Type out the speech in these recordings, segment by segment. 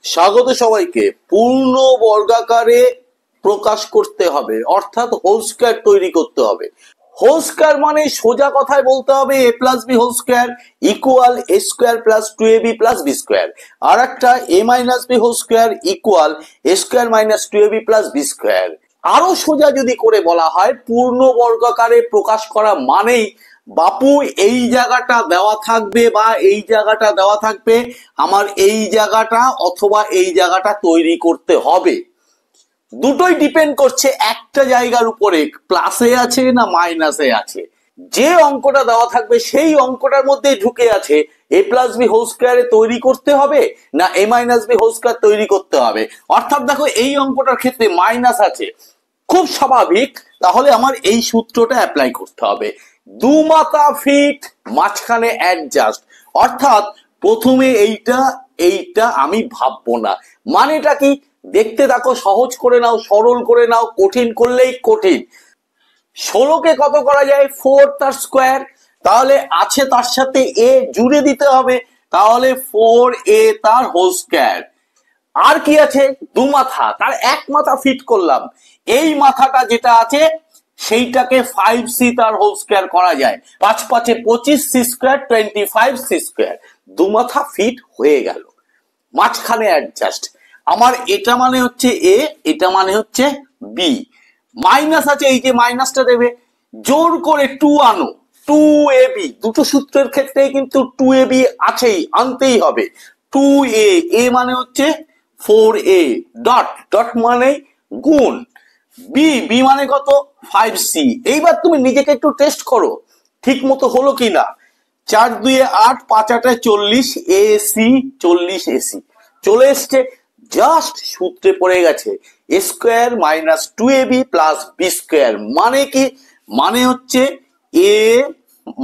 স্বাগত সবাইকে। পূর্ণ বর্গাকারে প্রকাশ করতে হবে, অর্থাৎ হোল স্কয়ার তৈরি করতে হবে। হোল স্কয়ার মানে সোজা কথায় বলতে হবে a plus b whole square equal a square plus 2ab plus B square, আর একটা a minus B whole square equal a square minus 2ab plus B square. আরো সোজা যদি করে বলা হয়, পূর্ণ বর্গাকারে প্রকাশ করা মানেই বাপু এই জায়গাটা দেওয়া থাকবে বা এই জায়গাটা দেওয়া থাকবে, আমার এই জায়গাটা অথবা এই জায়গাটা তৈরি করতে হবে। দুটোই ডিপেন্ড করছে একটা জায়গার উপরে, প্লাসে আছে না মাইনাসে আছে। যে অঙ্কটা দেওয়া থাকবে সেই অঙ্কটার মধ্যে ঢুকে আছে এ প্লাস বি হোল স্কয়ারে তৈরি করতে হবে না এ মাইনাস বি হোল স্কয়ার তৈরি করতে হবে। অর্থাৎ দেখো, এই অঙ্কটার ক্ষেত্রে মাইনাস আছে, খুব স্বাভাবিক, তাহলে আমার এই সূত্রটা অ্যাপ্লাই করতে হবে। দু মাথা ফিট মাঝখানে অ্যাডজাস্ট, অর্থাৎ প্রথমে এইটা আমি ভাববো না। মানেটা কি? দেখতে থাকো, সহজ করে নাও, সরল করে নাও, কঠিন করলেই কঠিন। 16কে কত করা যায়? 4 তার স্কোয়ার, তাহলে আছে তার সাথে এ জুড়ে দিতে হবে, তাহলে 4a তার হোল স্কোয়ার। আর কি আছে? দু মাথা, তার এক মাথা ফিট করলাম। এই মাথাটা যেটা আছে সেইটাকে 5c তার হোল স্কয়ার করা যায়। 5 5 25 c স্কয়ার 25 c স্কয়ার। দু মাথা ফিট হয়ে গেল, মাঝখানে অ্যাডজাস্ট। আমার এটা মানে হচ্ছে এ, এটা মানে হচ্ছে বি। মাইনাস আছে, এই যে মাইনাসটা দেবে, জোর করে 2 আনো, 2ab। দুটো সূত্রের ক্ষেত্রে কিন্তু 2ab আছেই, আনতেই হবে। 2a, এ মানে হচ্ছে 4a, ডট ডট মানে গুণ, বি, বি মানে কত? 5c। এইবার তুমি নিজেকে একটু টেস্ট করো ঠিক মতো হলো কিনা। 4 2 8, 5 8 40, এসি 40 এসি চলে এসছে, জাস্ট সূত্রে পড়ে গেছে a square minus 2ab plus B square. মানে কি? মানে হচ্ছে এ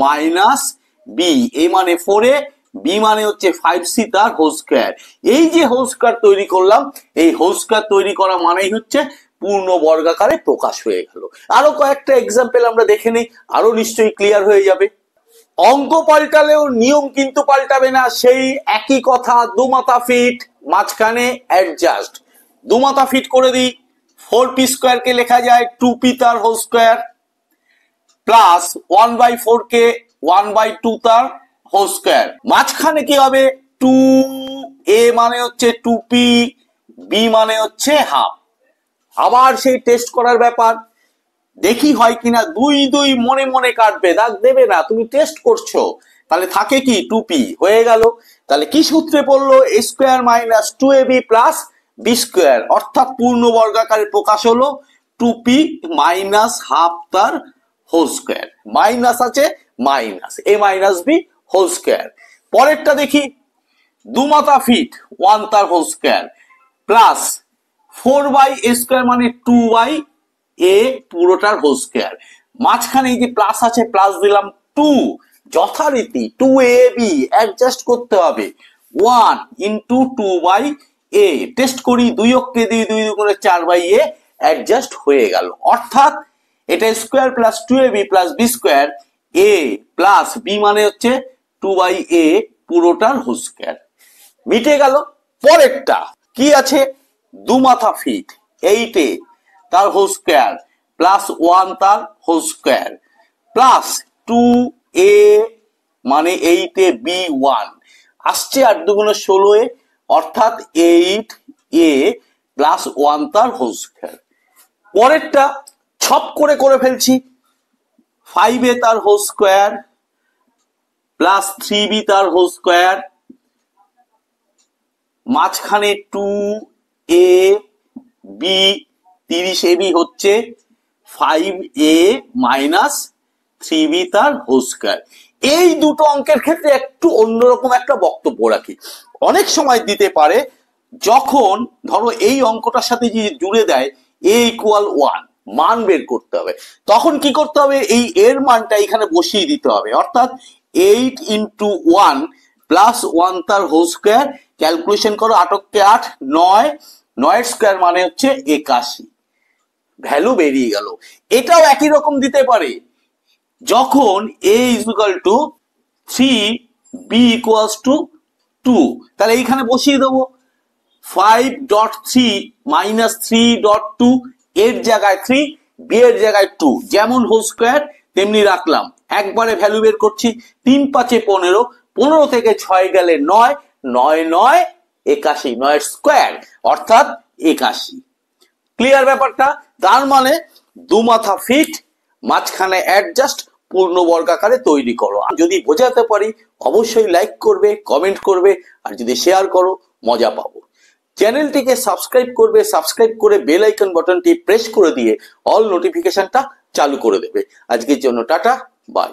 মাইনাস বি, এ মানে 4a, বি মানে হচ্ছে 5c তার হোল স্কয়ার। এই যে হোল স্কয়ার তৈরি করলাম, এই হোল স্কয়ার তৈরি করা মানেই হচ্ছে পূর্ণ বর্গাকারে প্রকাশ হয়ে গেল। আরো কয়েকটা এক্সাম্পল আমরা দেখে নিই, আরো নিশ্চয়ই ক্লিয়ার হয়ে যাবে। অঙ্ক পাল্টালেও নিয়ম কিন্তু পাল্টাবে না, সেই একই কথা, দু মাথা ফিট মাঝখানে অ্যাডজাস্ট। দু মাথা ফিট করে দিই, 4p স্কয়ার কে লেখা যায় 2p তার হোল স্কয়ার প্লাস 1/4 কে 1/2 তার হোল স্কয়ার। মাঝখানে কি হবে? 2a মানে হচ্ছে 2p, b মানে হচ্ছে হাফ। আবার সেই টেস্ট করার ব্যাপার, দেখি হয় কিনা। 2 2 মনে মনে কাটবে, দাগ দেবে না, তুমি টেস্ট করছো। তাহলে থাকে কি? 2p হয়ে গেল। তাহলে কি সূত্রে পড়লো? a square minus 2ab plus B square, অর্থাৎ পূর্ণ বর্গাকারে প্রকাশ হলো 2p মাইনাস হাফ তার হোল স্কয়ার। মাইনাস আছে, minus a minus B whole square. পরেরটা দেখি, দু মাথা ফিট 1 তার whole square plus 4/a square মানে 2/a পুরোটার হোল স্কয়ার। মাঝখানে এই যে প্লাস আছে, প্লাস দিলাম 2, যথারীতি 2ab অ্যাডজাস্ট করতে হবে, 1 ইন্টু 2/a। টেস্ট করি, 2 অক্ষে দিয়ে 2 করে 4/a অ্যাডজাস্ট হয়ে গেল। অর্থাৎ এটা square plus 2ab plus B square, a plus B মানে হচ্ছে 2/a পুরোটার হোল স্কয়ার। মিটে গেল। পরেরটা কি আছে? দু মাথা ফিট 8a তার হোল স্কয়ার প্লাস 1 তার হোল স্কয়ার প্লাস 2a মানে 8a বি 1 আসছে, 8 2 16a, অর্থাৎ 8a প্লাস 1 তার হোল স্কয়ার। পরেরটা ছপ করে করে ফেলছি, 5a তার হোল স্কয়ার প্লাস 3b তার হোল স্কয়ার, মাঝখানে 2ab 30ab হচ্ছে 5a মাইনাস 3b তার হোল স্কয়ার। এই দুটো অঙ্কের ক্ষেত্রে একটু অন্যরকম একটা বক্তব্য রাখি। অনেক সময় দিতে পারে, যখন ধরো এই অঙ্কটার সাথে যে জুড়ে দেয় a ইকুয়াল 1, মান বের করতে হবে, তখন কি করতে হবে? এই এর মানটা এখানে বসিয়ে দিতে হবে, অর্থাৎ 8 ইন্টু 1 প্লাস 1 তার হোল স্কয়ার। ক্যালকুলেশন করো, 8 কে 8, 9, 9 স্কয়ার মানে হচ্ছে 81, ভ্যালু বেরিয়ে গেল। এটাও একই রকম দিতে পারে, যখন a is equal to 3, b equals to 2, তাহলে এইখানে বসিয়ে দেবো 5.3 মাইনাস 3.2 এর জায়গায় 3, বি এর জায়গায় 2, যেমন হোল স্কোয়ার তেমনি রাখলাম। একবারে ভ্যালু বের করছি, 3 5 15, 15 থেকে 6 গেলে 9, 9 9 81, 9 স্কোয়ার অর্থাৎ 81। ক্লিয়ার ব্যাপারটা? তার মানে দুমাথা ফিট, মাঝখানে অ্যাডজাস্ট, পূর্ণ বর্গাকারে তৈরি করো। যদি বোঝাতে পারি অবশ্যই লাইক করবে, কমেন্ট করবে, আর যদি শেয়ার করো মজা পাবো। চ্যানেলটিকে সাবস্ক্রাইব করবে, সাবস্ক্রাইব করে বেল আইকন বাটনটি প্রেস করে দিয়ে অল নোটিফিকেশনটা চালু করে দেবে। আজকের জন্য টাটা, বাই।